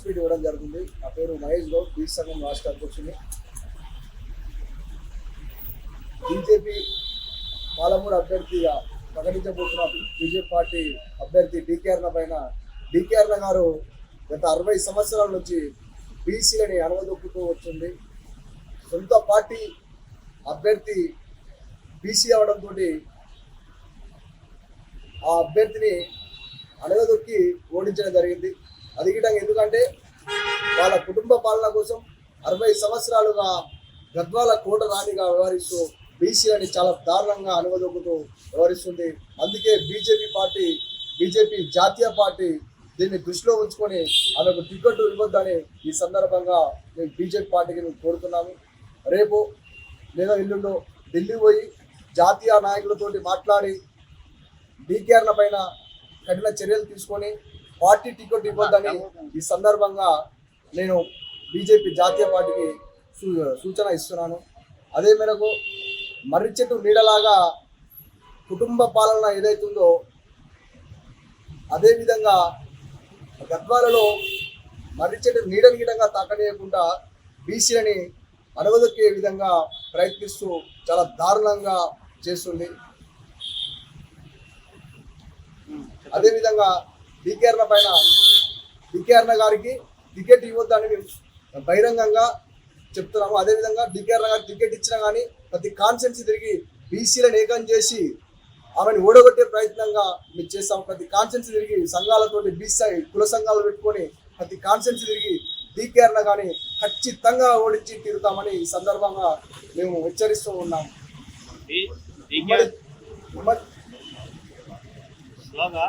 Press meet ఇవ్వడం జరుగుతుంది. నా పేరు మహేష్ గౌడ్, బీసీ సంఘం రాష్ట్ర అధ్యక్షుని. బీజేపీ పాలమూరు అభ్యర్థిగా ప్రకటించబోతున్న బీజేపీ పార్టీ అభ్యర్థి డీకే అరుణ పైన డీకే అరుణ గారు గత 60 సంవత్సరాల నుంచి బీసీలని అణగదొక్కుతూ వచ్చింది. సొంత పార్టీ అభ్యర్థి బీసీ అవడంతో ఆ అభ్యర్థిని అణగదొక్కి ఓడించడం జరిగింది. అది గిట్టంగా ఎందుకంటే వాళ్ళ కుటుంబ పాలన కోసం 60 సంవత్సరాలుగా గద్వాల కోట రాణిగా వ్యవహరిస్తూ బీసీలని చాలా దారుణంగా అణగదొక్కుతూ వ్యవహరిస్తుంది. అందుకే బీజేపీ జాతీయ పార్టీ దీన్ని దృష్టిలో ఉంచుకొని ఆమెకు టికెట్ ఇవ్వద్దని ఈ సందర్భంగా మేము బీజేపీ పార్టీకి కోరుతున్నాము. రేపు లేదా ఎల్లుండో ఢిల్లీ పోయి జాతీయ నాయకులతోటి మాట్లాడి డీకే అరుణ పైన కఠిన చర్యలు తీసుకొని పార్టీ టికెట్ ఇవ్వద్దని ఈ సందర్భంగా నేను బీజేపీ జాతీయ పార్టీకి సూచన ఇస్తున్నాను. అదే మేరకు మర్రి చెట్టు నీడలాగా కుటుంబ పాలన ఏదైతుందో అదేవిధంగా గద్వాలలో మర్రి చెట్టు నీడనీడంగా తాకనీయకుండా బీసీలని అణగదొక్కే విధంగా ప్రయత్నిస్తూ చాలా దారుణంగా చేస్తుంది. అదేవిధంగా డీకే అరుణ గారికి టికెట్ ఇవ్వద్దని మేము బహిరంగంగా చెప్తున్నాము. అదేవిధంగా డీకే అరుణ గారికి టికెట్ ఇచ్చినా కానీ ప్రతి కాన్స్టిట్యున్సీ తిరిగి బీసీలను ఏకం చేసి ఆమెను ఓడగొట్టే ప్రయత్నంగా మేము చేస్తాము. ప్రతి కాన్స్టిట్యున్సీ తిరిగి సంఘాలతోటి బీసీ కుల సంఘాలు పెట్టుకొని ప్రతి కాన్స్టిట్యున్సీ తిరిగి డీకే అరుణ గారిని ఖచ్చితంగా ఓడించి తీరుతామని ఈ సందర్భంగా మేము హెచ్చరిస్తూ ఉన్నాము. స్లోగా